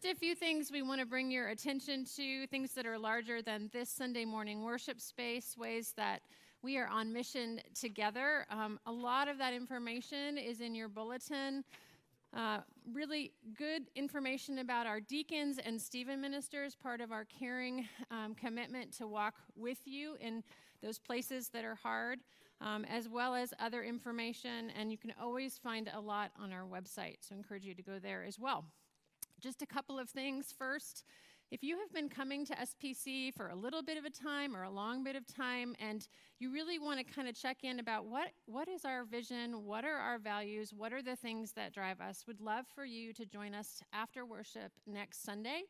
a few things we want to bring your attention to, things that are larger than this Sunday morning worship space, ways that we are on mission together. A lot of that information is in your bulletin. Really good information about our deacons and Stephen ministers, part of our caring commitment to walk with you in those places that are hard, as well as other information. And you can always find a lot on our website, so I encourage you to go there as well. Just a couple of things. First, if you have been coming to SPC for a little bit of a time or a long bit of time, and you really want to kind of check in about what is our vision, what are our values, what are the things that drive us, would love for you to join us after worship next Sunday.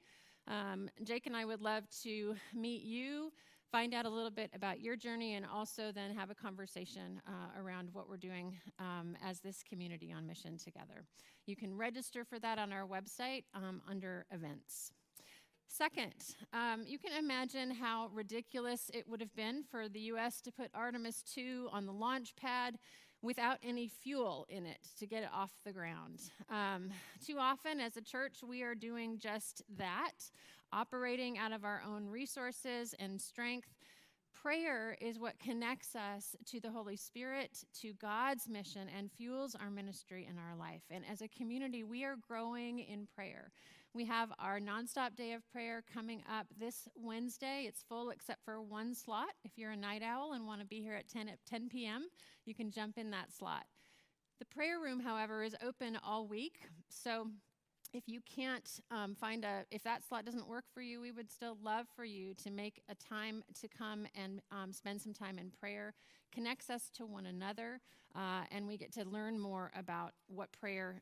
Jake and I would love to meet you, find out a little bit about your journey, and also then have a conversation around what we're doing as this community on mission together. You can register for that on our website under events. Second, you can imagine how ridiculous it would have been for the U.S. to put Artemis II on the launch pad without any fuel in it to get it off the ground. Too often as a church, we are doing just that, operating out of our own resources and strength. Prayer is what connects us to the Holy Spirit, to God's mission, and fuels our ministry in our life. And as a community, we are growing in prayer. We have our Nonstop Day of Prayer coming up this Wednesday. It's full except for one slot. If you're a night owl and want to be here at 10 p.m., you can jump in that slot. The prayer room, however, is open all week. So if you can't if that slot doesn't work for you, we would still love for you to make a time to come and spend some time in prayer. Connects us to one another, and we get to learn more about what prayer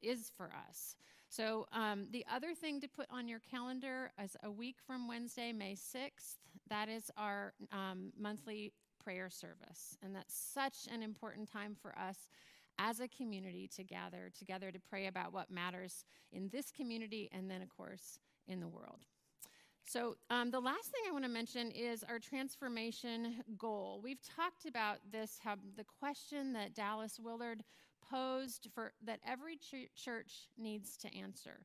is for us. So the other thing to put on your calendar is a week from Wednesday, May 6th. That is our monthly prayer service, and that's such an important time for us as a community to gather together to pray about what matters in this community and then, of course, in the world. So the last thing I want to mention is our transformation goal. We've talked about this, how the question that Dallas Willard posed that every church needs to answer.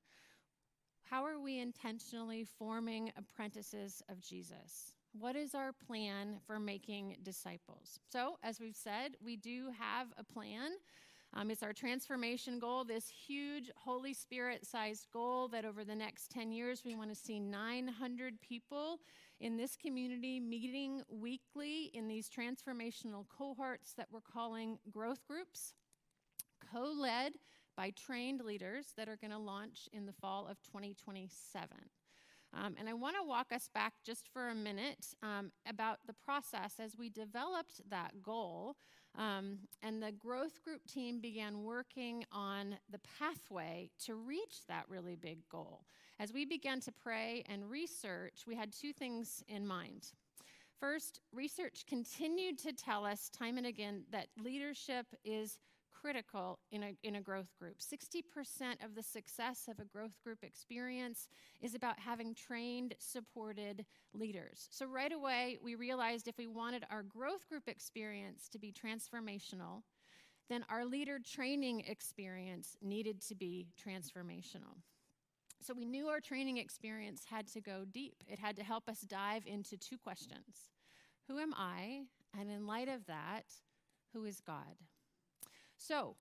How are we intentionally forming apprentices of Jesus? What is our plan for making disciples? So, as we've said, we do have a plan. It's our transformation goal, this huge Holy Spirit-sized goal that over the next 10 years, we want to see 900 people in this community meeting weekly in these transformational cohorts that we're calling growth groups, co-led by trained leaders that are going to launch in the fall of 2027. And I want to walk us back just for a minute about the process as we developed that goal. And the growth group team began working on the pathway to reach that really big goal. As we began to pray and research, we had two things in mind. First, research continued to tell us time and again that leadership is critical in a growth group. 60% of the success of a growth group experience is about having trained, supported leaders. So right away, we realized if we wanted our growth group experience to be transformational, then our leader training experience needed to be transformational. So we knew our training experience had to go deep. It had to help us dive into two questions. Who am I? And in light of that, who is God? So